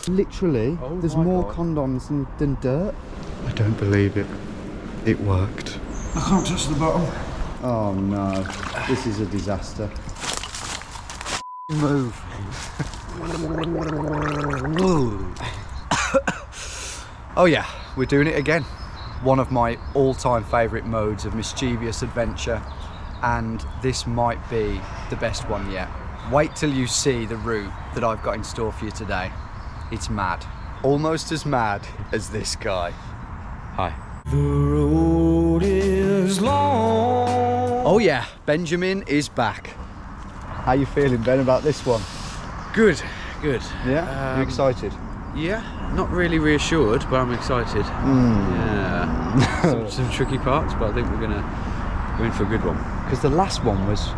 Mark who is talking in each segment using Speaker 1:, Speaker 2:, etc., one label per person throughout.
Speaker 1: Literally, there's more condoms than dirt. I don't believe it. It worked.
Speaker 2: I can't touch the bottom.
Speaker 1: Oh no, this is a disaster. Move. Oh yeah, we're doing it again. One of my all-time favourite modes of mischievous adventure, and this might be the best one yet. Wait till you see the route that I've got in store for you today. It's mad. Almost as mad as this guy. Hi.
Speaker 2: The road is long.
Speaker 1: Oh yeah, Benjamin is back. How you feeling, Ben, about this one?
Speaker 3: Good, good.
Speaker 1: Yeah? You excited?
Speaker 3: Yeah, not really reassured, but I'm excited. Yeah. some tricky parts, but I think we're in for a good one.
Speaker 1: Because the last one was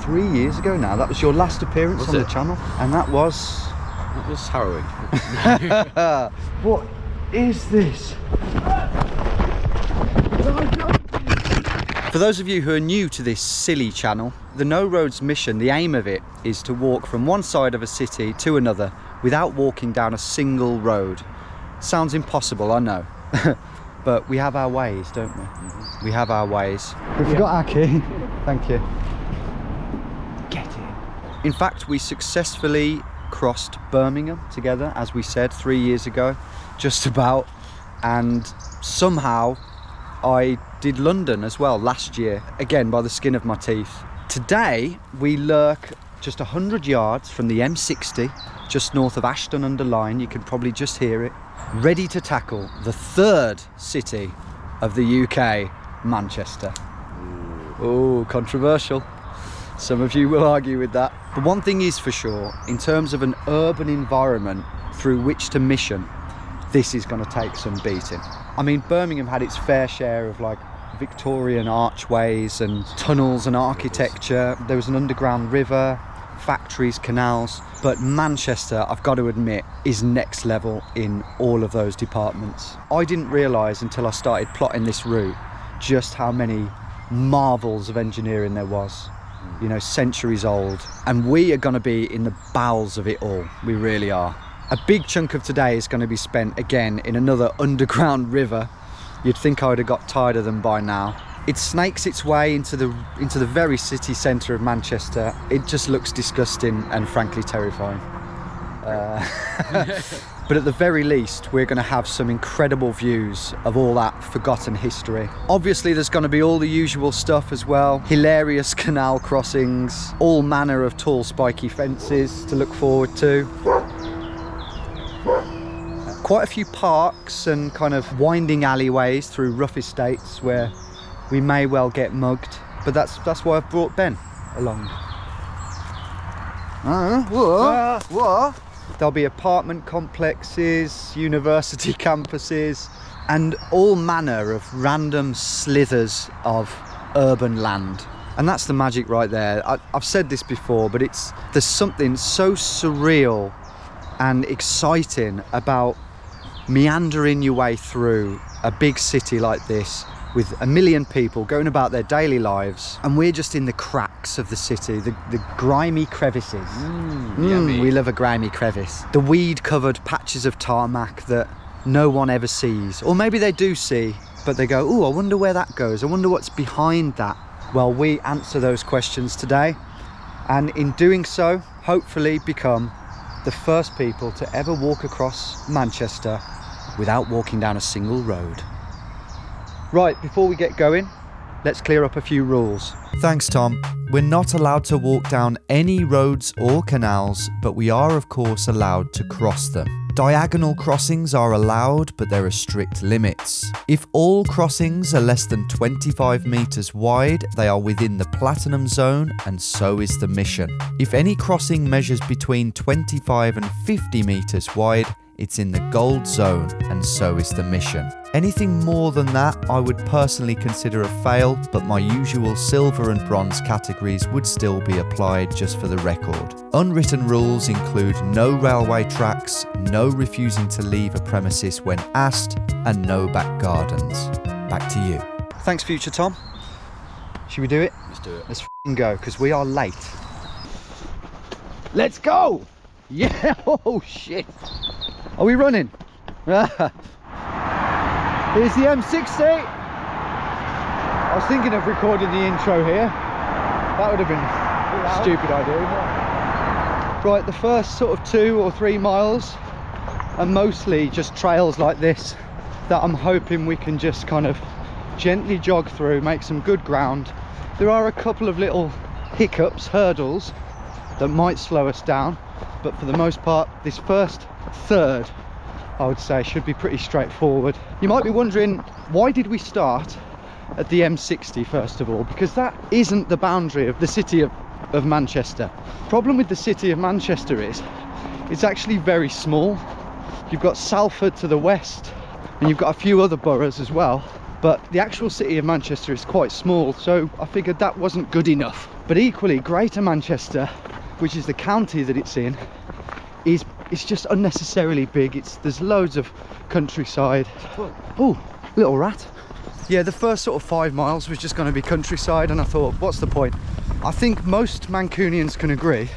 Speaker 1: 3 years ago now. That was your last appearance on the channel, and that was
Speaker 3: harrowing.
Speaker 1: What is this? For those of you who are new to this silly channel, the No Roads mission, the aim of it is to walk from one side of a city to another without walking down a single road. Sounds impossible, I know. But we have our ways, don't we? We have our ways. We forgot our key. Thank you. Get in. In fact, we successfully crossed Birmingham together, as we said 3 years ago, just about. And somehow I did London as well last year, again by the skin of my teeth. Today we lurk just 100 yards from the M60, just north of Ashton-under-Lyne. You can probably just hear it, ready to tackle the third city of the UK, Manchester. Oh, controversial. Some of you will argue with that. But one thing is for sure, in terms of an urban environment through which to mission, this is going to take some beating. I mean, Birmingham had its fair share of like Victorian archways and tunnels and architecture. There was an underground river, factories, canals. But Manchester, I've got to admit, is next level in all of those departments. I didn't realise until I started plotting this route just how many marvels of engineering there was. You know, centuries old. And we are going to be in the bowels of it all. We really are. A big chunk of today is going to be spent again in another underground river. You'd think I would have got tired of them by now. It snakes its way into the very city centre of Manchester. It just looks disgusting and frankly terrifying. But at the very least, we're going to have some incredible views of all that forgotten history. Obviously, there's going to be all the usual stuff as well. Hilarious canal crossings, all manner of tall spiky fences to look forward to. Quite a few parks and kind of winding alleyways through rough estates where we may well get mugged. But that's why I've brought Ben along. What? There'll be apartment complexes, university campuses, and all manner of random slithers of urban land. And that's the magic right there. I've said this before, but there's something so surreal and exciting about meandering your way through a big city like this with a million people going about their daily lives, and we're just in the cracks of the city, the grimy crevices. We love a grimy crevice. The weed-covered patches of tarmac that no one ever sees, or maybe they do see, but they go, "Oh, I wonder where that goes. I wonder what's behind that." Well, we answer those questions today, and in doing so, hopefully become the first people to ever walk across Manchester without walking down a single road. Right, before we get going, let's clear up a few rules.
Speaker 4: Thanks, Tom. We're not allowed to walk down any roads or canals, but we are, of course, allowed to cross them. Diagonal crossings are allowed, but there are strict limits. If all crossings are less than 25 metres wide, they are within the platinum zone, and so is the mission. If any crossing measures between 25 and 50 metres wide, it's in the gold zone, and so is the mission. Anything more than that, I would personally consider a fail, but my usual silver and bronze categories would still be applied just for the record. Unwritten rules include no railway tracks, no refusing to leave a premises when asked, and no back gardens. Back to you.
Speaker 1: Thanks, future Tom. Should we do it?
Speaker 3: Let's do it.
Speaker 1: Let's f***ing go, because we are late. Let's go! Yeah, oh shit. Are we running? Here's the M60. I was thinking of recording the intro here. That would have been a stupid idea. Right, the first sort of 2 or 3 miles are mostly just trails like this that I'm hoping we can just kind of gently jog through, make some good ground. There are a couple of little hiccups, hurdles, that might slow us down, but for the most part, this first third, I would say, should be pretty straightforward. You might be wondering, why did we start at the M60 first of all? Because that isn't the boundary of the city of Manchester. Problem with the city of Manchester is it's actually very small. You've got Salford to the west, and you've got a few other boroughs as well, but the actual city of Manchester is quite small, so I figured that wasn't good enough. But equally, Greater Manchester, which is the county that it's in, it's just unnecessarily big. There's loads of countryside. Oh, little rat. Yeah, the first sort of 5 miles was just going to be countryside, and I thought, what's the point? I think most Mancunians can agree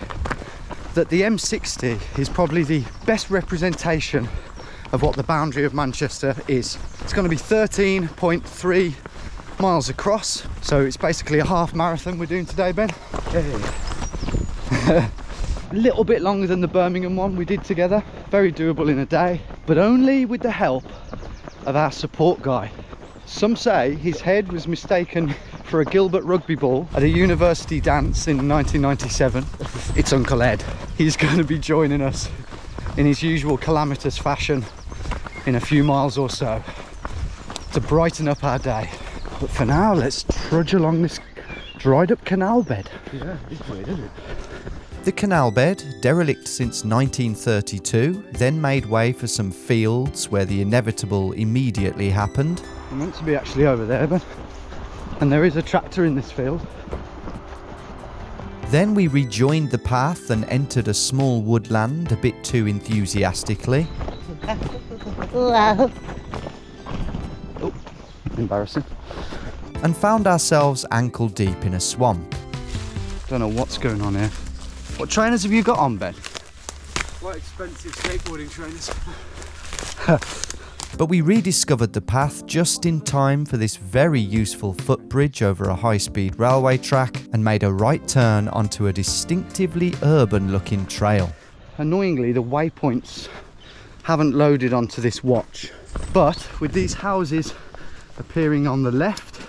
Speaker 1: that the M60 is probably the best representation of what the boundary of Manchester is. It's going to be 13.3 miles across, so it's basically a half marathon we're doing today, Ben. A little bit longer than the Birmingham one we did together, very doable in a day, but only with the help of our support guy. Some say his head was mistaken for a Gilbert rugby ball at a university dance in 1997. It's Uncle Ed. He's going to be joining us in his usual calamitous fashion in a few miles or so to brighten up our day. But for now, let's trudge along this dried up canal bed.
Speaker 3: Yeah, it's weird, isn't it?
Speaker 4: The canal bed, derelict since 1932, then made way for some fields where the inevitable immediately happened.
Speaker 1: We're meant to be actually over there, Ben. And there is a tractor in this field.
Speaker 4: Then we rejoined the path and entered a small woodland a bit too enthusiastically.
Speaker 1: Oh, embarrassing.
Speaker 4: And found ourselves ankle deep in a swamp.
Speaker 1: Don't know what's going on here. What trainers have you got on, Ben?
Speaker 3: Quite expensive skateboarding trainers.
Speaker 4: But we rediscovered the path just in time for this very useful footbridge over a high-speed railway track and made a right turn onto a distinctively urban-looking trail.
Speaker 1: Annoyingly, the waypoints haven't loaded onto this watch, but with these houses appearing on the left,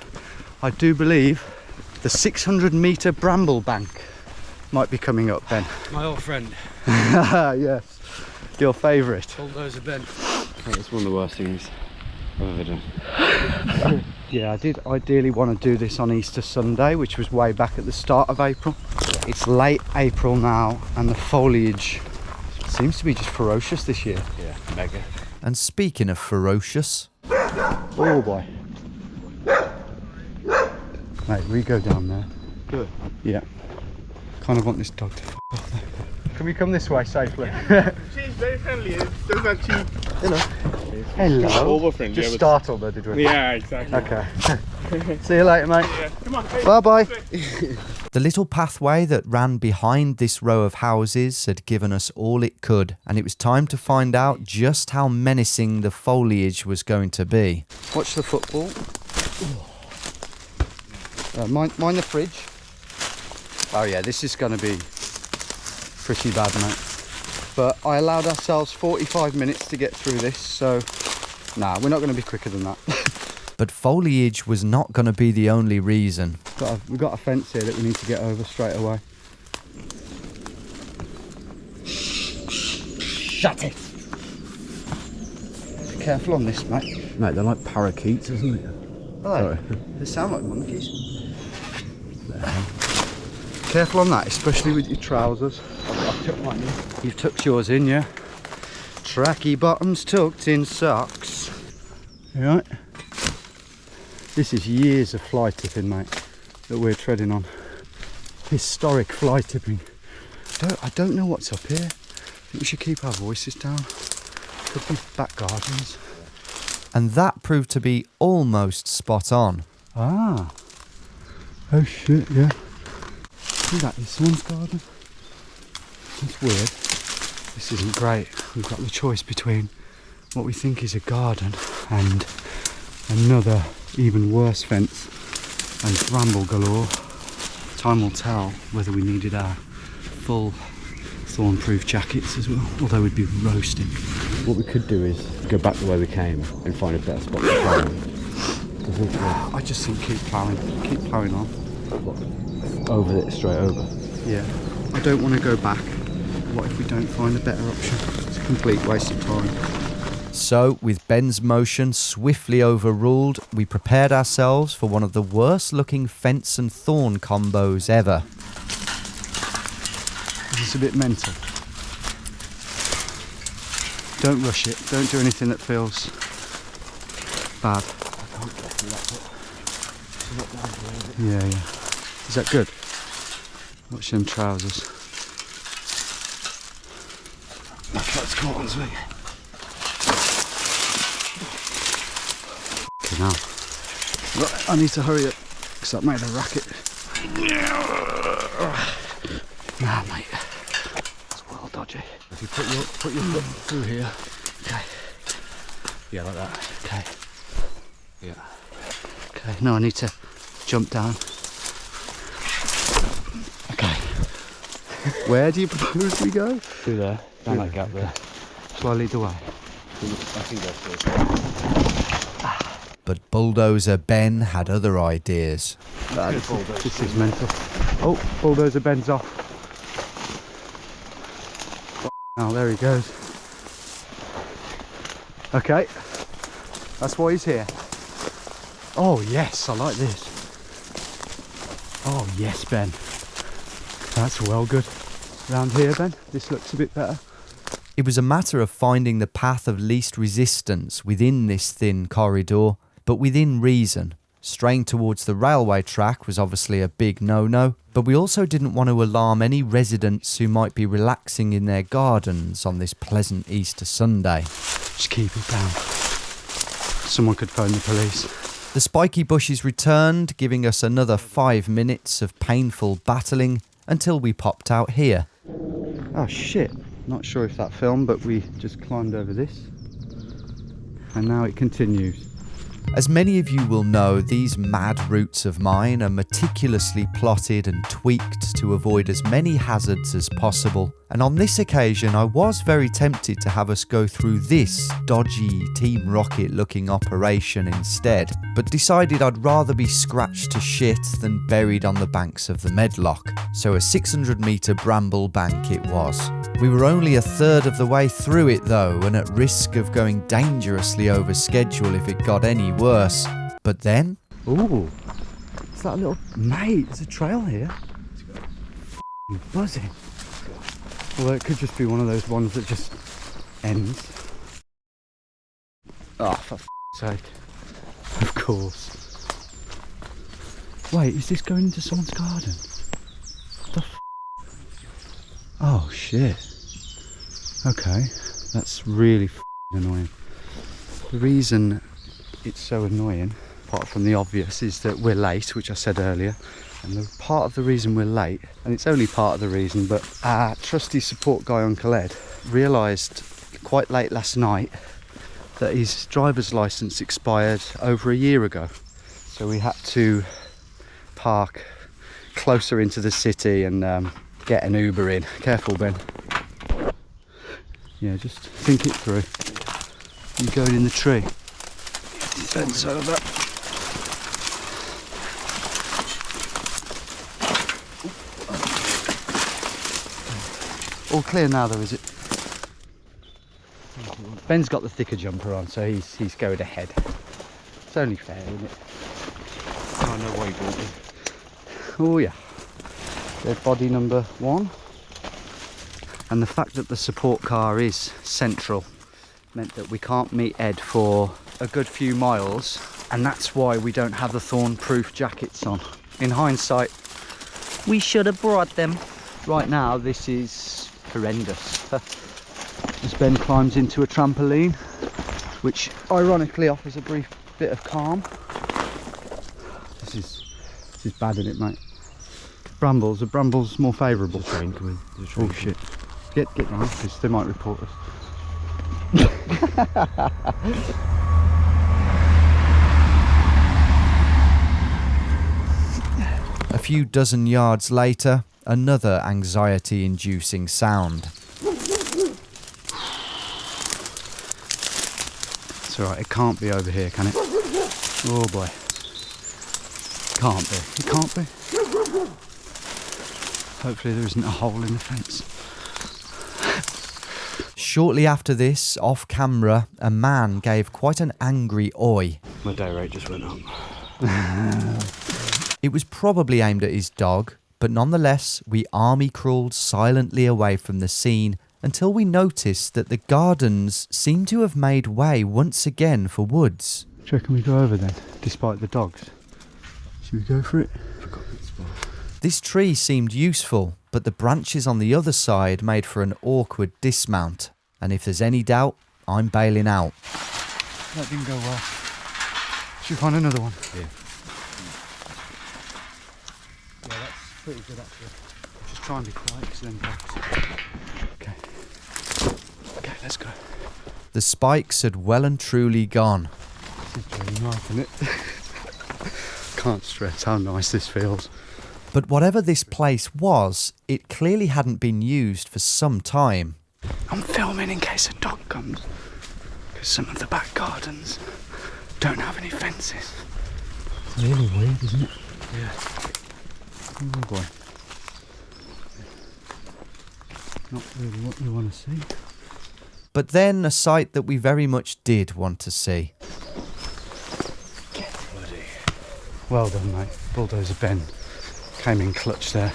Speaker 1: I do believe the 600-metre bramble bank might be coming up, Ben.
Speaker 3: My old friend.
Speaker 1: Yes, your favourite.
Speaker 3: Bulldozer Ben.
Speaker 5: That's one of the worst things I've ever done.
Speaker 1: Yeah, I did ideally want to do this on Easter Sunday, which was way back at the start of April. It's late April now, and the foliage seems to be just ferocious this year.
Speaker 5: Yeah, mega.
Speaker 4: And speaking of ferocious...
Speaker 1: Oh boy. Mate, we go down there.
Speaker 5: Good.
Speaker 1: Yeah. Kind of want this dog to off there. Can we come this way safely?
Speaker 6: She's very friendly. It does not cheat.
Speaker 1: Hello.
Speaker 6: Over friendly.
Speaker 1: Just startled her, did we?
Speaker 6: Yeah, exactly.
Speaker 1: Okay. See you later, mate.
Speaker 6: Yeah. Come on. Hey,
Speaker 1: Bye-bye.
Speaker 4: The little pathway that ran behind this row of houses had given us all it could, and it was time to find out just how menacing the foliage was going to be.
Speaker 1: Watch the football. Mind the fridge. Oh yeah, this is going to be pretty bad, mate. But I allowed ourselves 45 minutes to get through this, so nah, we're not going to be quicker than that.
Speaker 4: But foliage was not going to be the only reason.
Speaker 1: We've got a fence here that we need to get over straight away. Shut it! Be careful on this, mate.
Speaker 3: Mate, they're like parakeets, isn't it?
Speaker 1: Hello. They sound like monkeys. Careful on that, especially with your trousers. I've tucked mine in. You've tucked yours in, yeah? Tracky bottoms tucked in socks. You right? This is years of fly tipping, mate, that we're treading on. Historic fly tipping. I don't know what's up here. I think we should keep our voices down. Could be back gardens.
Speaker 4: And that proved to be almost spot on.
Speaker 1: Ah. Oh shit, yeah. I think that is someone's garden. That's weird. This isn't great. We've got the choice between what we think is a garden and another even worse fence and bramble galore. Time will tell whether we needed our full thorn-proof jackets as well, although we'd be roasting.
Speaker 5: What we could do is go back the way we came and find a better spot to plough.
Speaker 1: I just think keep ploughing on.
Speaker 5: Over it, straight over.
Speaker 1: Yeah. I don't want to go back. What if we don't find a better option? It's a complete waste of time.
Speaker 4: So, with Ben's motion swiftly overruled, we prepared ourselves for one of the worst looking fence and thorn combos ever.
Speaker 1: This is a bit mental. Don't rush it. Don't do anything that feels bad. Yeah. Is that good? Watch them trousers.
Speaker 5: That's caught on me.
Speaker 1: Canal. Right, I need to hurry up because that made a racket. Nah, mate. It's well dodgy. If you put your foot through here. Okay. Yeah, like that. Okay. Yeah. Okay. No, I need to jump down. Okay. Where do you propose we go?
Speaker 5: Through there. Down that gap there.
Speaker 1: Shall I lead the way?
Speaker 5: I think that's good.
Speaker 4: But Bulldozer Ben had other ideas.
Speaker 1: This is mental. Oh, bulldozer bends off. Oh, there he goes. Okay, that's why he's here. Oh yes, I like this. Oh yes, Ben. That's well good. Round here, Ben, this looks a bit better.
Speaker 4: It was a matter of finding the path of least resistance within this thin corridor, but within reason. Straying towards the railway track was obviously a big no-no, but we also didn't want to alarm any residents who might be relaxing in their gardens on this pleasant Easter Sunday.
Speaker 1: Just keep it down. Someone could phone the police.
Speaker 4: The spiky bushes returned, giving us another 5 minutes of painful battling until we popped out here.
Speaker 1: Oh shit, not sure if that filmed, but we just climbed over this. And now it continues.
Speaker 4: As many of you will know, these mad routes of mine are meticulously plotted and tweaked to avoid as many hazards as possible. And on this occasion, I was very tempted to have us go through this dodgy Team Rocket looking operation instead, but decided I'd rather be scratched to shit than buried on the banks of the Medlock. So a 600 metre bramble bank it was. We were only a third of the way through it though, and at risk of going dangerously over schedule if it got any worse. But then...
Speaker 1: Ooh, is that a little... Mate, there's a trail here. It's buzzing. Although it could just be one of those ones that just ends. Oh, for sake. Of course. Wait, is this going into someone's garden? The Oh, shit. Okay, that's really annoying. The reason it's so annoying, apart from the obvious, is that we're late, which I said earlier. And the part of the reason we're late, and it's only part of the reason, but our trusty support guy, Uncle Ed, realised quite late last night that his driver's licence expired over a year ago. So we had to park closer into the city and get an Uber in. Careful, Ben. Yeah, just think it through. You going in the tree? Ben's over. All clear now though, is it? Ben's got the thicker jumper on, so he's going ahead. It's only fair, isn't it?
Speaker 5: Oh, no way, don't we?
Speaker 1: Oh yeah. Dead body number 1. And the fact that the support car is central meant that we can't meet Ed for a good few miles, and that's why we don't have the thorn-proof jackets on. In hindsight, we should have brought them. Right now, this is horrendous. As Ben climbs into a trampoline, which ironically offers a brief bit of calm. This is bad, isn't it, mate? Brambles, are brambles more favourable?
Speaker 5: Train coming.
Speaker 1: Oh shit. Get down, because they might report us.
Speaker 4: A few dozen yards later, another anxiety-inducing sound.
Speaker 1: It's alright, it can't be over here, can it? Oh boy. Can't be. It can't be. Hopefully there isn't a hole in the fence.
Speaker 4: Shortly after this, off camera, a man gave quite an angry oi.
Speaker 5: My day rate just went up.
Speaker 4: It was probably aimed at his dog, but nonetheless, we army crawled silently away from the scene until we noticed that the gardens seemed to have made way once again for woods.
Speaker 1: Do you reckon we go over then, despite the dogs? Should we go for it?
Speaker 4: This tree seemed useful, but the branches on the other side made for an awkward dismount. And if there's any doubt, I'm bailing out.
Speaker 1: That didn't go well. Should we find another one?
Speaker 5: Yeah.
Speaker 1: Yeah, that's pretty good actually. Just try and be quiet because then dogs. Okay. Okay, let's go.
Speaker 4: The spikes had well and truly gone.
Speaker 1: This is really nice, isn't it? Can't stress how nice this feels.
Speaker 4: But whatever this place was, it clearly hadn't been used for some time.
Speaker 1: I'm filming in case a dog comes, because some of the back gardens don't have any fences. It's really weird, isn't it?
Speaker 5: Yeah.
Speaker 1: Oh boy. Not really what you want to see.
Speaker 4: But then a sight that we very much did want to see.
Speaker 1: Well done, mate. Bulldozer Ben came in clutch there.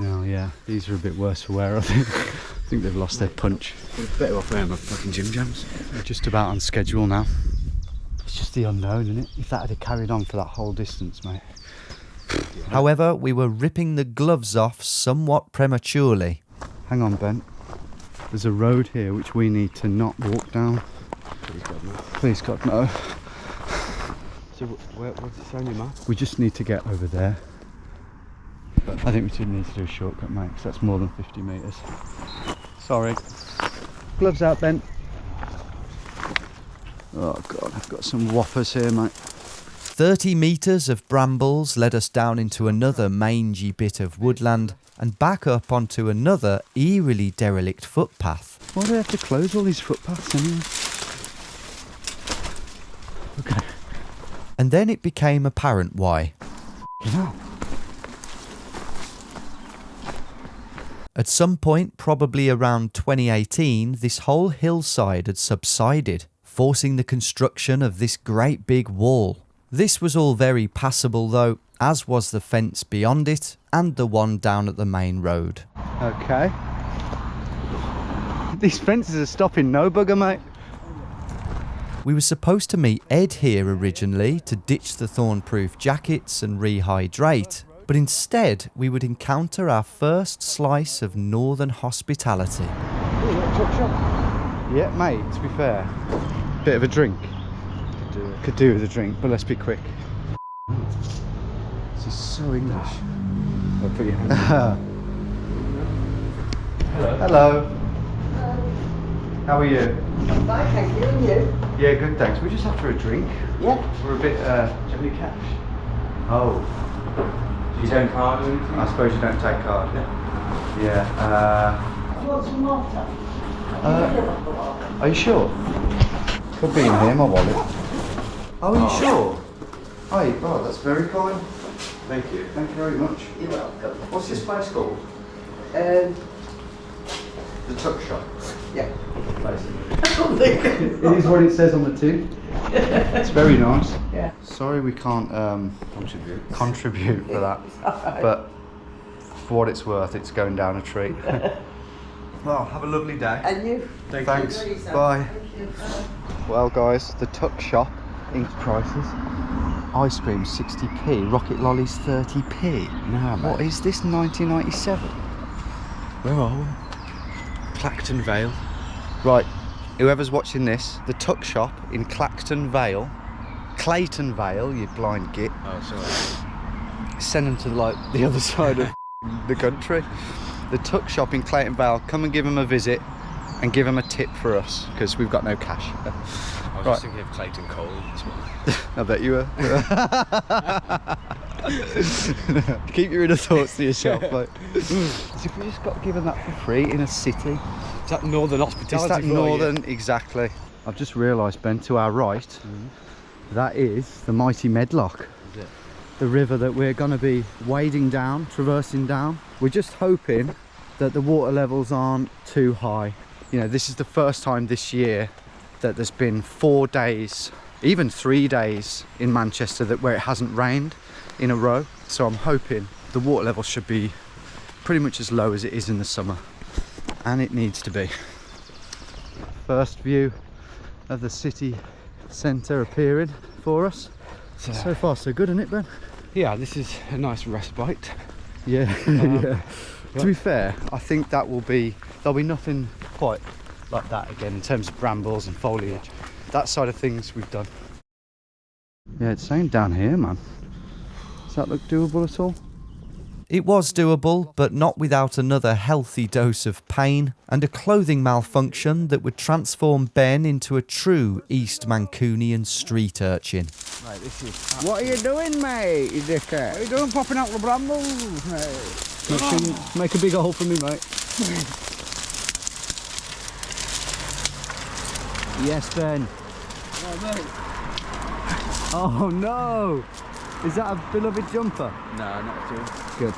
Speaker 1: Oh yeah, these are a bit worse for wear, I think. I think they've lost their punch.
Speaker 5: We're better off wearing my fucking gym jams.
Speaker 1: We're just about on schedule now. It's just the unknown, isn't it? If that had carried on for that whole distance, mate.
Speaker 4: However, we were ripping the gloves off somewhat prematurely.
Speaker 1: Hang on, Ben. There's a road here which we need to not walk down.
Speaker 5: Please God, no.
Speaker 1: Please God, no.
Speaker 5: So what's it say on your map?
Speaker 1: We just need to get over there. I think we should need to do a shortcut, mate, because that's more than 50 metres. Sorry. Gloves out, Ben. Oh God, I've got some whoppers here, mate.
Speaker 4: 30 metres of brambles led us down into another mangy bit of woodland and back up onto another eerily derelict footpath.
Speaker 1: Why do they have to close all these footpaths anyway? Okay.
Speaker 4: And then it became apparent why. At some point, probably around 2018, this whole hillside had subsided, forcing the construction of this great big wall. This was all very passable though, as was the fence beyond it and the one down at the main road.
Speaker 1: Okay. These fences are stopping no bugger, mate.
Speaker 4: We were supposed to meet Ed here originally to ditch the thorn-proof jackets and rehydrate, but instead we would encounter our first slice of northern hospitality.
Speaker 1: Yeah, mate, to be fair. Bit of a drink. Could do with a drink, but let's be quick. This is so English. I'll put your hand Hello. Hello. How are you?
Speaker 7: Fine, thank you. And you?
Speaker 1: Yeah, good, thanks. We're just after a drink.
Speaker 7: Yeah.
Speaker 1: We're a bit, do you have any cash? Oh.
Speaker 5: Do you take card or anything?
Speaker 1: I suppose you don't take card. Yeah.
Speaker 7: Do you want some water?
Speaker 1: Are you sure? Could be in here, my wallet. Oh, are you sure? Oh, that's very kind.
Speaker 5: Thank you.
Speaker 1: Thank you very much.
Speaker 7: You're welcome.
Speaker 1: What's this place called?
Speaker 7: Um,
Speaker 1: The Tuck Shop.
Speaker 7: yeah.
Speaker 1: It is what it says on the tin. It's very nice.
Speaker 7: Yeah.
Speaker 1: Sorry we can't contribute for that, but for what it's worth, it's going down a treat. Well, have a lovely day.
Speaker 7: And you?
Speaker 1: Thanks.
Speaker 7: You.
Speaker 1: Bye.
Speaker 7: Thank you. Bye.
Speaker 1: Well, guys, the Tuck Shop, ink prices. Ice cream 60p, rocket lollies 30p.
Speaker 5: Nah,
Speaker 1: What is this, 1997?
Speaker 5: Where are we? Clacton Vale.
Speaker 1: Right, whoever's watching this, the Tuck Shop in Clacton Vale, Clayton Vale, you blind git.
Speaker 5: Oh, sorry.
Speaker 1: Send them to like the other side of the country. the tuck shop in Clayton Vale. Come and give them a visit and give them a tip for us, because we've got no cash.
Speaker 3: I was just thinking of Clayton Cole this morning.
Speaker 1: I bet you were. Keep your inner thoughts to yourself, mate. As if we just got given that for free in a city.
Speaker 3: Is that northern hospitality?
Speaker 1: Is that
Speaker 3: for you?
Speaker 1: northern? Exactly. I've just realised, Ben, to our right, that is the mighty Medlock.
Speaker 3: Is it?
Speaker 1: The river that we're going to be wading down, traversing down. We're just hoping that the water levels aren't too high. You know, this is the first time this year that there's been 4 days, even 3 days in Manchester where it hasn't rained in a row. So I'm hoping the water level should be pretty much as low as it is in the summer. And it needs to be. First view of the city centre appearing for us. So far so good, isn't it, Ben?
Speaker 3: Yeah, this is a nice respite.
Speaker 1: Yeah, yeah. To be fair, I think there'll be nothing quite like that again in terms of brambles and foliage. That side of things we've done. Yeah, it's saying down here, man. Does that look doable at all?
Speaker 4: It was doable, but not without another healthy dose of pain and a clothing malfunction that would transform Ben into a true East Mancunian street urchin.
Speaker 3: Right, this is.
Speaker 7: What are you doing, mate? You dickhead?
Speaker 3: What are you doing popping out the brambles, mate?
Speaker 1: Make a big hole for me, mate. Yes, Ben. Oh no! Is that a beloved jumper?
Speaker 3: No, not at all.
Speaker 1: Good.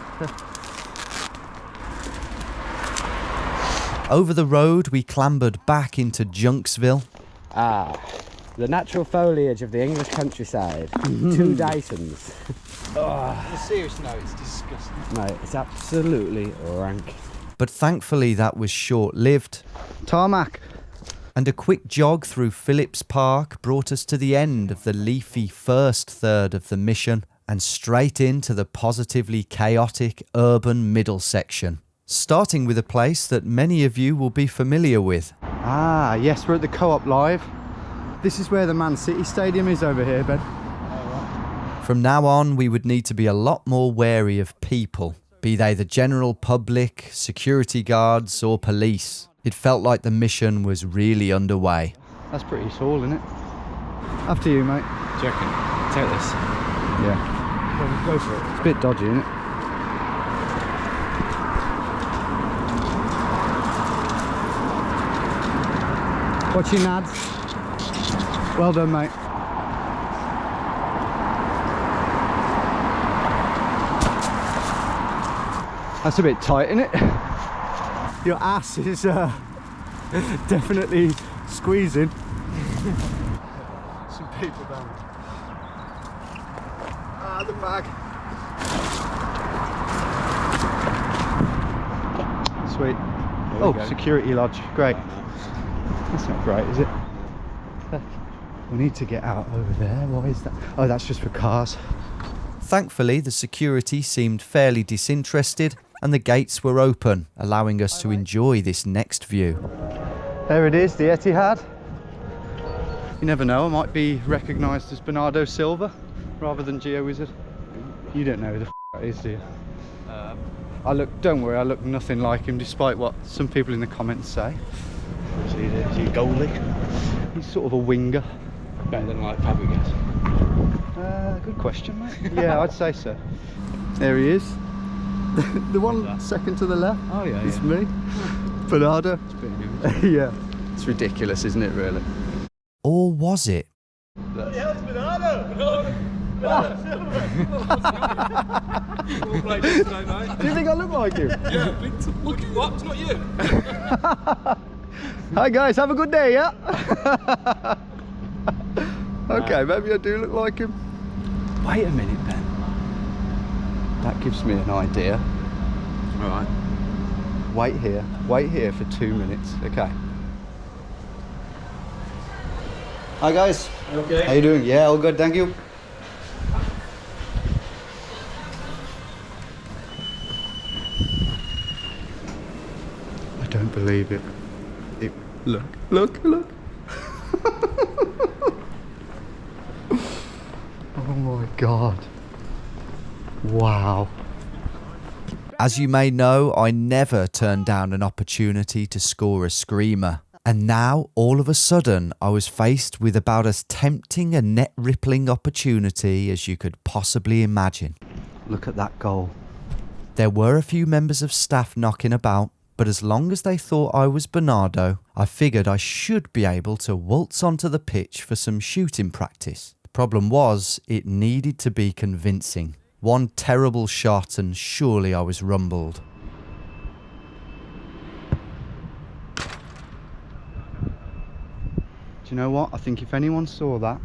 Speaker 4: Over the road, we clambered back into Junksville.
Speaker 7: Ah, the natural foliage of the English countryside. 2 Dysons.
Speaker 3: On a serious note, it's disgusting.
Speaker 7: Mate, it's absolutely rank.
Speaker 4: But thankfully that was short-lived,
Speaker 1: Tarmac.
Speaker 4: and a quick jog through Phillips Park brought us to the end of the leafy first third of the mission and straight into the positively chaotic urban middle section, starting with a place that many of you will be familiar with.
Speaker 1: Ah, yes, we're at the Co-op Live. This is where the Man City Stadium is over here, Ben.
Speaker 4: From now on, we would need to be a lot more wary of people, be they the general public, security guards or police. It felt like the mission was really underway.
Speaker 1: That's pretty tall, isn't it? After you, mate.
Speaker 3: Do you reckon? Take this.
Speaker 1: Yeah.
Speaker 3: Go for it.
Speaker 1: It's a bit dodgy, isn't it? Watching lads. Well done, mate. That's a bit tight, isn't it? Your ass is definitely squeezing. Some people down. Ah, the bag. Sweet. Oh, security lodge. Great. That's not great, is it? We need to get out over there. Why is that? Oh, that's just for cars.
Speaker 4: Thankfully, the security seemed fairly disinterested and the gates were open, allowing us to enjoy this next view.
Speaker 1: There it is, the Etihad. You never know, I might be recognised as Bernardo Silva rather than GeoWizard. You don't know who the that is, do you? Don't worry, I look nothing like him, despite what some people in the comments say.
Speaker 3: Is he a goalie?
Speaker 1: He's sort of a winger.
Speaker 3: Better than like Fabregas.
Speaker 1: Good question, mate. Yeah, I'd say so. There he is. The one second to the left.
Speaker 3: Oh yeah,
Speaker 1: It's me. Bernardo.
Speaker 3: It's pretty good.
Speaker 1: Yeah. It's ridiculous, isn't it, really?
Speaker 4: Or was it?
Speaker 6: Yeah, it's Bernardo!
Speaker 1: Do you think I look like him?
Speaker 6: Yeah, look at what? It's not you.
Speaker 1: Hi guys, have a good day, yeah? Okay, maybe I do look like him. Wait a minute, Ben. That gives me an idea.
Speaker 3: Alright.
Speaker 1: Wait here for 2 minutes, okay? Hi guys.
Speaker 6: Okay.
Speaker 1: How you doing? Yeah, all good, thank you. I don't believe it. Look. Oh my god. Wow.
Speaker 4: As you may know, I never turn down an opportunity to score a screamer. And now, all of a sudden, I was faced with about as tempting a net-rippling opportunity as you could possibly imagine.
Speaker 1: Look at that goal.
Speaker 4: There were a few members of staff knocking about, but as long as they thought I was Bernardo, I figured I should be able to waltz onto the pitch for some shooting practice. The problem was, it needed to be convincing. One terrible shot and surely I was rumbled.
Speaker 1: Do you know what? I think if anyone saw that,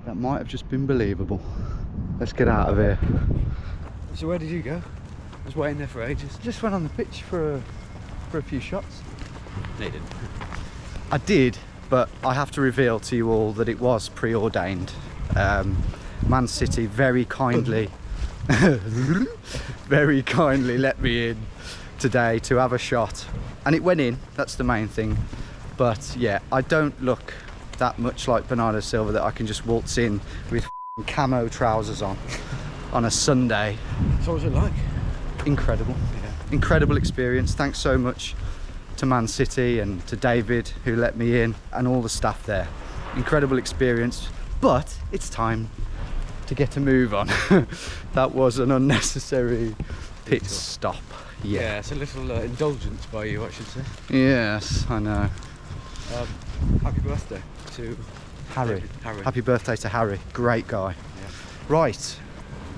Speaker 1: that might have just been believable. Let's get out of here.
Speaker 3: So where did you go? I was waiting there for ages.
Speaker 1: Just went on the pitch for a few shots.
Speaker 3: No, you didn't.
Speaker 1: I did, but I have to reveal to you all that it was preordained. Man City very kindly, very kindly let me in today to have a shot, and it went in. That's the main thing. But yeah, I don't look that much like Bernardo Silva that I can just waltz in with camo trousers on a Sunday.
Speaker 3: So what was it like?
Speaker 1: Incredible. Yeah. Incredible experience. Thanks so much to Man City and to David who let me in and all the staff there. Incredible experience, but it's time to get a move on. That was an unnecessary pit stop.
Speaker 3: Yeah, it's a little indulgence by you, I should say.
Speaker 1: Yes, I know.
Speaker 3: Happy birthday to
Speaker 1: Harry.
Speaker 3: Harry.
Speaker 1: Happy birthday to Harry. Great guy.
Speaker 3: Yeah.
Speaker 1: Right,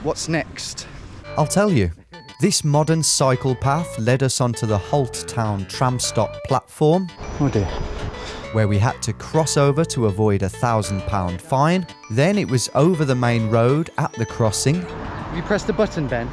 Speaker 1: what's next?
Speaker 4: I'll tell you. This modern cycle path led us onto the Holt Town tram stop platform,
Speaker 1: Oh dear.
Speaker 4: where we had to cross over to avoid a £1,000 fine. Then it was over the main road at the crossing,
Speaker 1: Have you pressed the button, Ben?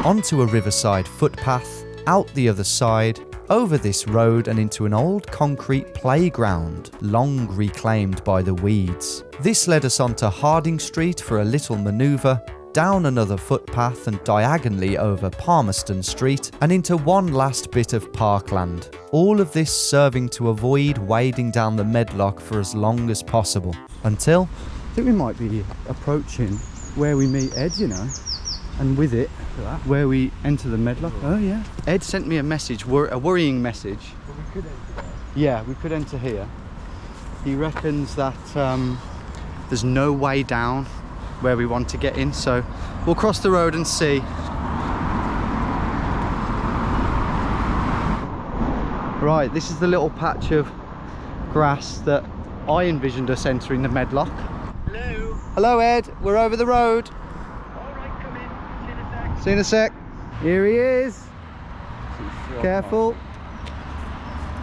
Speaker 4: onto a riverside footpath, out the other side, over this road and into an old concrete playground, long reclaimed by the weeds. This led us onto Harding Street for a little manoeuvre, down another footpath and diagonally over Palmerston Street and into one last bit of parkland. All of this serving to avoid wading down the Medlock for as long as possible. Until
Speaker 1: I think we might be approaching where we meet Ed, you know, and with it, where we enter the Medlock. Oh yeah. Ed sent me a message, a worrying message.
Speaker 3: Well, we could enter there.
Speaker 1: Yeah, we could enter here. He reckons that there's no way down where we want to get in, so we'll cross the road and see. Right, this is the little patch of grass that I envisioned us entering the Medlock.
Speaker 6: Hello.
Speaker 1: Hello Ed, we're over the road.
Speaker 6: Alright, come in.
Speaker 1: See you in a sec. Here he is. Careful.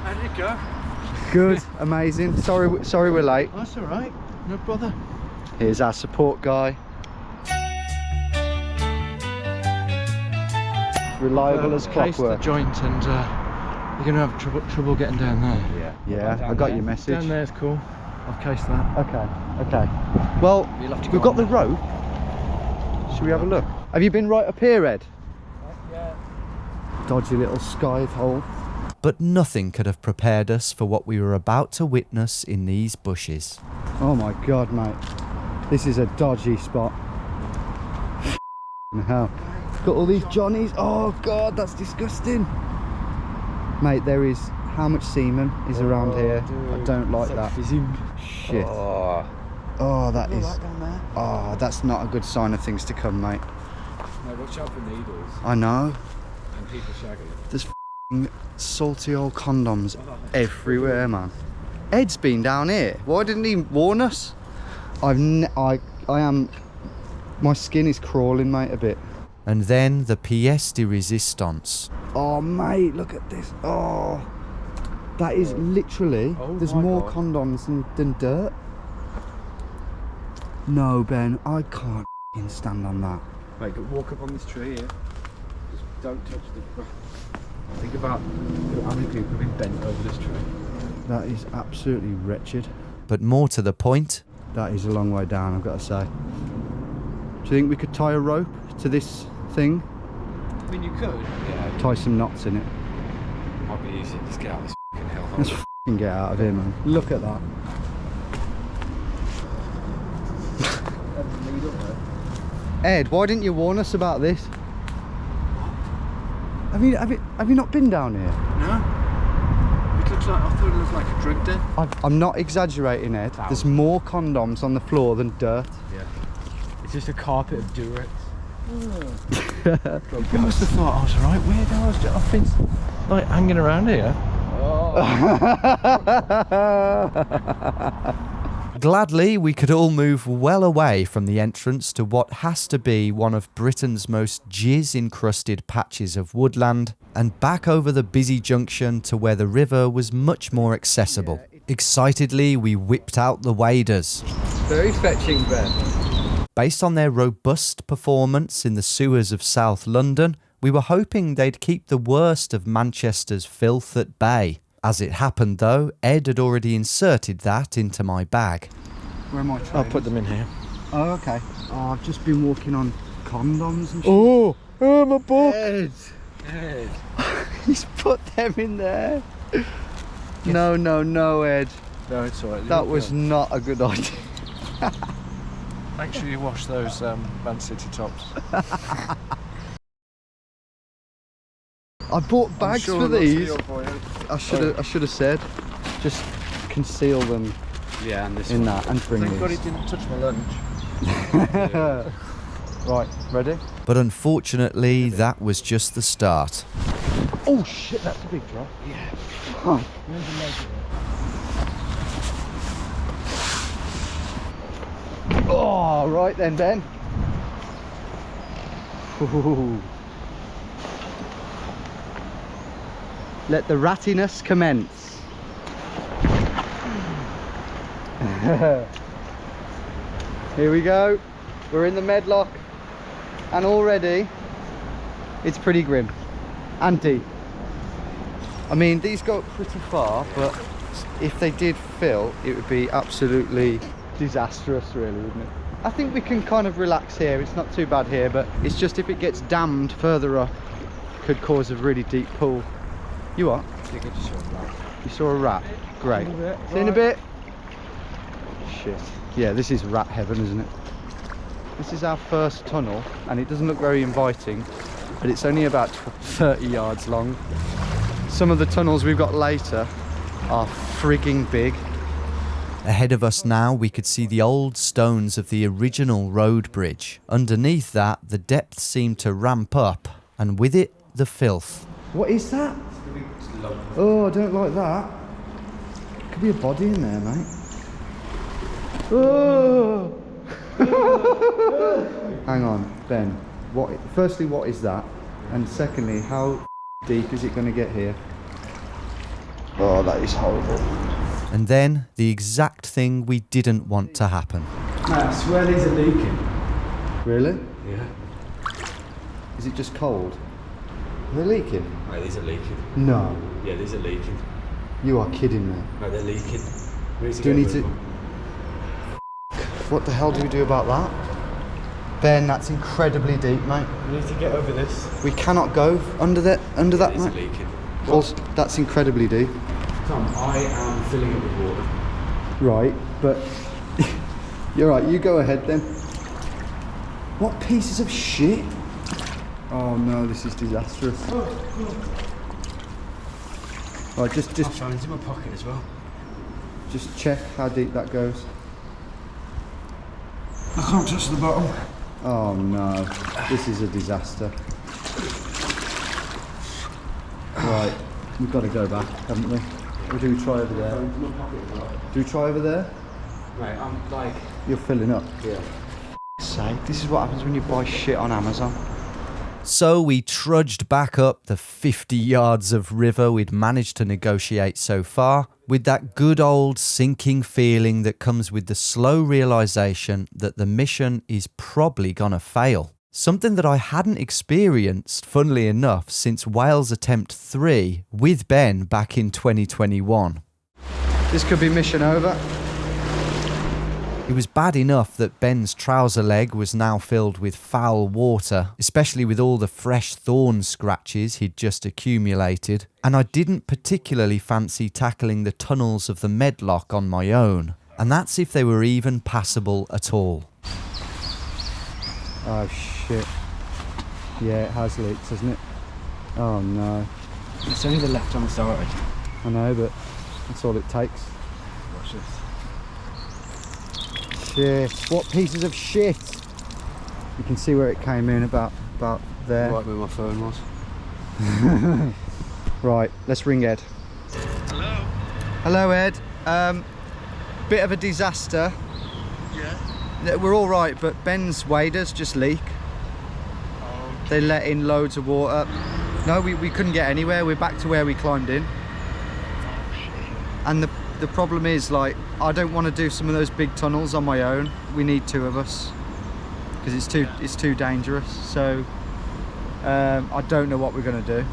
Speaker 6: How did it go?
Speaker 1: Good, amazing. Sorry we're late.
Speaker 6: That's alright. No bother.
Speaker 1: Here's our support guy. Reliable as clockwork.
Speaker 5: The joint and you're going to have trouble getting down there.
Speaker 1: Yeah, I got your message.
Speaker 5: Down there's cool. I've cased that.
Speaker 1: Okay. Well,
Speaker 5: You'll have to
Speaker 1: we've
Speaker 5: go
Speaker 1: got the rope. Should we have a look? Have you been right up here, Ed?
Speaker 6: Yeah.
Speaker 1: Dodgy little scythe hole.
Speaker 4: but nothing could have prepared us for what we were about to witness in these bushes.
Speaker 1: Oh my god, mate. This is a dodgy spot. Hell. Got all these Johnnies. Oh god, that's disgusting. Mate, there is... How much semen is around here? I don't like that. Shit. Oh, that is... Oh, that's not a good sign of things to come, mate.
Speaker 3: No, watch out for needles
Speaker 1: I know.
Speaker 3: and people shagging.
Speaker 1: There's salty old condoms everywhere, man. Ed's been down here. Why didn't he warn us? I am... My skin is crawling, mate, a bit.
Speaker 4: And then the pièce de résistance.
Speaker 1: Oh, mate, look at this. Oh, that is literally... there's more condoms than dirt. No, Ben, I can't f***ing stand on that.
Speaker 3: Mate, walk up on this tree here. Just don't touch the... Think about how many people have been bent over this tree.
Speaker 1: That is absolutely wretched.
Speaker 4: But more to the point,
Speaker 1: That is a long way down, I've got to say. Do you think we could tie a rope to this thing?
Speaker 3: I mean, you could. Yeah,
Speaker 1: Tie some knots in it?
Speaker 3: might be easy. Just get out of this fucking hellhole.
Speaker 1: Let's f***ing get out of here, man. Look at that. Ed, why didn't you warn us about this? Have you not been down here?
Speaker 6: No. It looks like, I thought it looked like a drug den.
Speaker 1: I'm not exaggerating, Ed. There's more condoms on the floor than dirt.
Speaker 3: Yeah. It's just a carpet of Durex.
Speaker 2: You must have thought I was a right weirdo. I've been like hanging around here.
Speaker 4: Gladly, we could all move well away from the entrance to what has to be one of Britain's most jizz-encrusted patches of woodland, and back over the busy junction to where the river was much more accessible. Excitedly, we whipped out the waders.
Speaker 3: Very fetching, Ben.
Speaker 4: Based on their robust performance in the sewers of South London, we were hoping they'd keep the worst of Manchester's filth at bay. As it happened though, Ed had already inserted that into my bag.
Speaker 1: Where am I?
Speaker 2: I'll put them in here.
Speaker 1: Oh, okay. Oh, I've just been walking on condoms and shit.
Speaker 2: Oh, my book.
Speaker 1: Ed. He's put them in there. No, Ed.
Speaker 2: No, it's alright.
Speaker 1: That was not a good idea.
Speaker 2: Make sure you wash those Man City tops.
Speaker 1: I bought bags
Speaker 2: Sure
Speaker 1: for
Speaker 2: that's
Speaker 1: these.
Speaker 2: the for you.
Speaker 1: I should have said, just conceal them
Speaker 3: Yeah, and this
Speaker 1: in
Speaker 3: one.
Speaker 1: that and bring
Speaker 2: Thank God he
Speaker 1: these.
Speaker 2: didn't touch my lunch.
Speaker 1: Right, ready?
Speaker 4: But unfortunately, that was just the start.
Speaker 1: Oh shit, that's a big drop.
Speaker 3: Yeah.
Speaker 1: Oh. Oh, right then, Ben. Ooh. Let the rattiness commence. Here we go. We're in the Medlock, and already it's pretty grim and deep. I mean, these go pretty far, but if they did fill, it would be absolutely disastrous, really, wouldn't it? I think we can kind of relax here. It's not too bad here, but it's just if it gets dammed further up, could cause a really deep pool. You what?
Speaker 3: I think I just saw that.
Speaker 1: You saw a rat? Great. See you in a bit. Shit. Yeah, this is rat heaven, isn't it? This is our first tunnel, and it doesn't look very inviting, but it's only about 30 yards long. Some of the tunnels we've got later are frigging big.
Speaker 4: Ahead of us now, we could see the old stones of the original road bridge. Underneath that, the depth seemed to ramp up, and with it, the filth.
Speaker 1: What is that? Oh, I don't like that. Could be a body in there, mate. Oh! Hang on, Ben. Firstly, what is that? And secondly, how deep is it going to get here? Oh, that is horrible.
Speaker 4: And then, the exact thing we didn't want to happen.
Speaker 3: Mate, I swear these are leaking.
Speaker 1: Really?
Speaker 3: Yeah.
Speaker 1: Is it just cold? Are they leaking?
Speaker 3: Mate, these are leaking.
Speaker 1: No.
Speaker 3: Yeah, these are leaking.
Speaker 1: You are kidding me.
Speaker 3: Mate, they're leaking.
Speaker 1: Do we need to... What the hell do we do about that? Ben, that's incredibly deep, mate.
Speaker 3: We need to get over this.
Speaker 1: We cannot go under that,
Speaker 3: These are
Speaker 1: mate.
Speaker 3: leaking.
Speaker 1: Also, that's incredibly deep.
Speaker 3: Tom, I am filling it with water.
Speaker 1: Right, but... You're right, you go ahead then. What pieces of shit? Oh no, this is disastrous. Right, just
Speaker 3: I'll find it in my pocket as well.
Speaker 1: just check how deep that goes.
Speaker 2: I can't touch the bottom.
Speaker 1: Oh no, this is a disaster. Right, we've got to go back, haven't we? Or do we try over there? Do we try over there?
Speaker 3: Mate, I'm like...
Speaker 1: You're filling up.
Speaker 3: Yeah.
Speaker 1: Sake, this is what happens when you buy shit on Amazon.
Speaker 4: So we trudged back up the 50 yards of river we'd managed to negotiate so far, with that good old sinking feeling that comes with the slow realisation that the mission is probably gonna fail. Something that I hadn't experienced, funnily enough, since Wales Attempt 3 with Ben back in 2021.
Speaker 1: This could be mission over.
Speaker 4: It was bad enough that Ben's trouser leg was now filled with foul water, especially with all the fresh thorn scratches he'd just accumulated, and I didn't particularly fancy tackling the tunnels of the Medlock on my own, and that's if they were even passable at all.
Speaker 1: Oh shit. Yeah, it has leaks, hasn't it? Oh no.
Speaker 7: It's only the left-hand side.
Speaker 1: I know, but that's all it takes.
Speaker 2: Watch this.
Speaker 1: Shit. What pieces of shit? You can see where it came in about there.
Speaker 3: Right where my phone was.
Speaker 1: Right, let's ring Ed.
Speaker 6: Hello?
Speaker 1: Hello, Ed. Bit of a disaster.
Speaker 6: Yeah?
Speaker 1: We're all right, but Ben's waders just leak. They let in loads of water. No, we couldn't get anywhere. We're back to where we climbed in. And the problem is, like, I don't want to do some of those big tunnels on my own. We need two of us because it's too dangerous. So I don't know what we're going to do.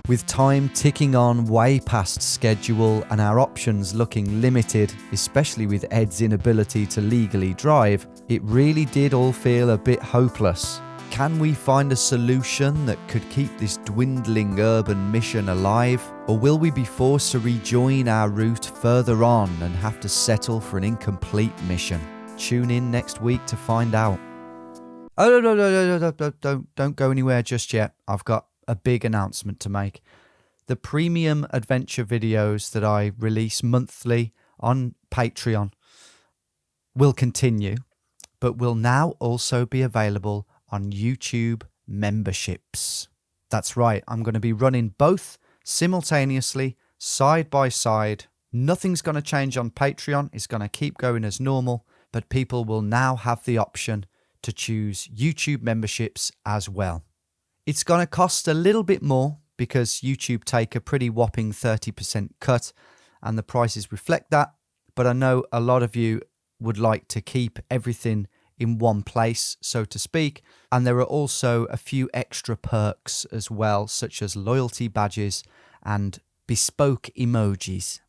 Speaker 4: With time ticking on way past schedule and our options looking limited, especially with Ed's inability to legally drive, it really did all feel a bit hopeless. Can we find a solution that could keep this dwindling urban mission alive? Or will we be forced to rejoin our route further on and have to settle for an incomplete mission? Tune in next week to find out. Oh, no, don't go anywhere just yet. I've got a big announcement to make. The premium adventure videos that I release monthly on Patreon will continue, but will now also be available on YouTube memberships. That's right, I'm going to be running both simultaneously, side by side. Nothing's going to change on Patreon. It's going to keep going as normal, but people will now have the option to choose YouTube memberships as well. It's going to cost a little bit more because YouTube take a pretty whopping 30% cut and the prices reflect that. But I know a lot of you would like to keep everything in one place, so to speak. And there are also a few extra perks as well, such as loyalty badges and bespoke emojis.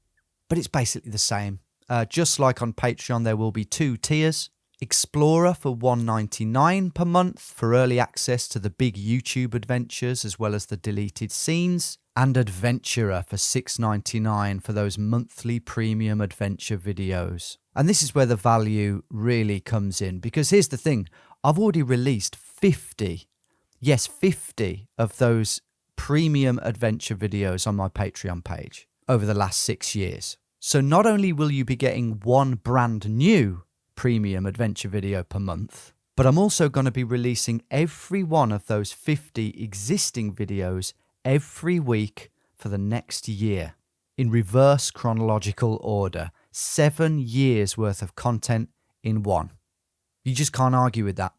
Speaker 4: But it's basically the same. Just like on Patreon, there will be 2 tiers. Explorer for $1.99 per month for early access to the big YouTube adventures as well as the deleted scenes, and Adventurer for $6.99 for those monthly premium adventure videos. And this is where the value really comes in, because here's the thing, I've already released 50 of those premium adventure videos on my Patreon page over the last 6 years. So not only will you be getting one brand new premium adventure video per month, but I'm also going to be releasing every one of those 50 existing videos every week for the next year in reverse chronological order. 7 years worth of content in one. You just can't argue with that.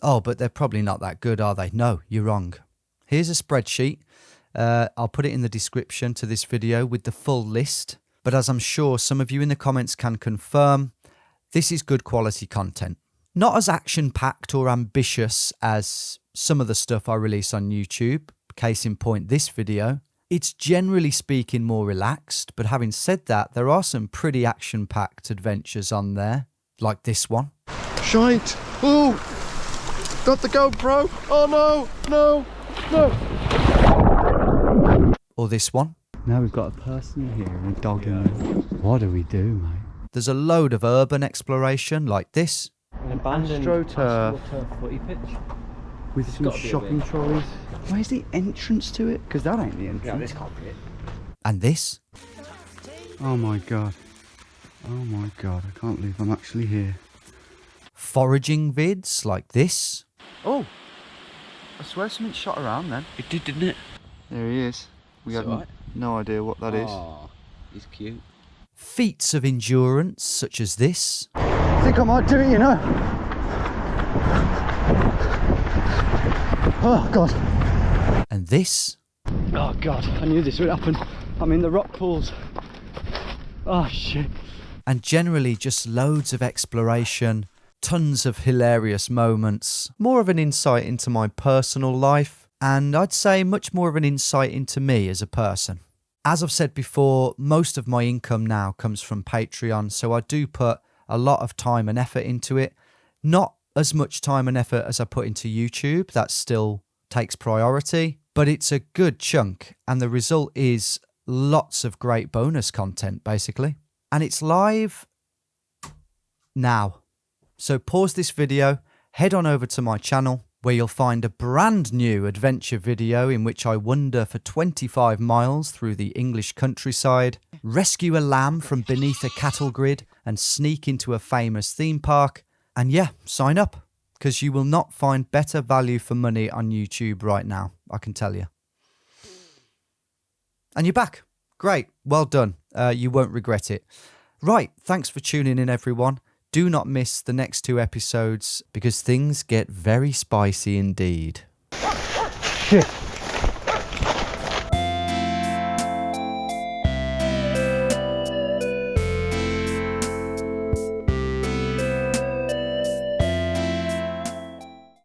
Speaker 4: Oh, but they're probably not that good, are they? No, you're wrong. Here's a spreadsheet. I'll put it in the description to this video with the full list. But as I'm sure some of you in the comments can confirm, this is good quality content. Not as action-packed or ambitious as some of the stuff I release on YouTube. Case in point, this video. It's generally speaking more relaxed, but having said that, there are some pretty action-packed adventures on there, like this one.
Speaker 6: Shite! Oh! Got the GoPro! Oh no! No!
Speaker 4: Or this one.
Speaker 1: Now we've got a person here and a dog in there. What do we do, mate?
Speaker 4: There's a load of urban exploration like this.
Speaker 7: An abandoned
Speaker 1: AstroTurf
Speaker 7: footy pitch.
Speaker 1: with some
Speaker 7: gotta be a
Speaker 1: shopping
Speaker 7: bit.
Speaker 1: trolleys. Where's the entrance to it? Because that ain't the entrance.
Speaker 7: Yeah, this can't be it.
Speaker 4: And this.
Speaker 1: Oh my god. Oh my god, I can't believe I'm actually here.
Speaker 4: Foraging vids like this.
Speaker 1: Oh! I swear something shot around then.
Speaker 3: It did, didn't it?
Speaker 1: There he is. We
Speaker 3: It's
Speaker 1: have
Speaker 3: alright.
Speaker 1: no idea what that is.
Speaker 3: Oh, he's cute.
Speaker 4: Feats of endurance such as this.
Speaker 1: I think I might do it, you know. Oh god.
Speaker 4: And this.
Speaker 1: Oh god, I knew this would happen. I'm in the rock pools. Oh shit.
Speaker 4: And generally just loads of exploration, tons of hilarious moments, more of an insight into my personal life, and I'd say much more of an insight into me as a person. As I've said before, most of my income now comes from Patreon, so I do put a lot of time and effort into it. Not as much time and effort as I put into YouTube, that still takes priority, but it's a good chunk, and the result is lots of great bonus content, basically. And it's live now. So pause this video, head on over to my channel, where you'll find a brand new adventure video in which I wander for 25 miles through the English countryside, rescue a lamb from beneath a cattle grid, and sneak into a famous theme park. And yeah, sign up, because you will not find better value for money on YouTube right now, I can tell you. And you're back. Great. Well done. You won't regret it. Right. Thanks for tuning in, everyone. Do not miss the next 2 episodes because things get very spicy indeed.
Speaker 6: Shit.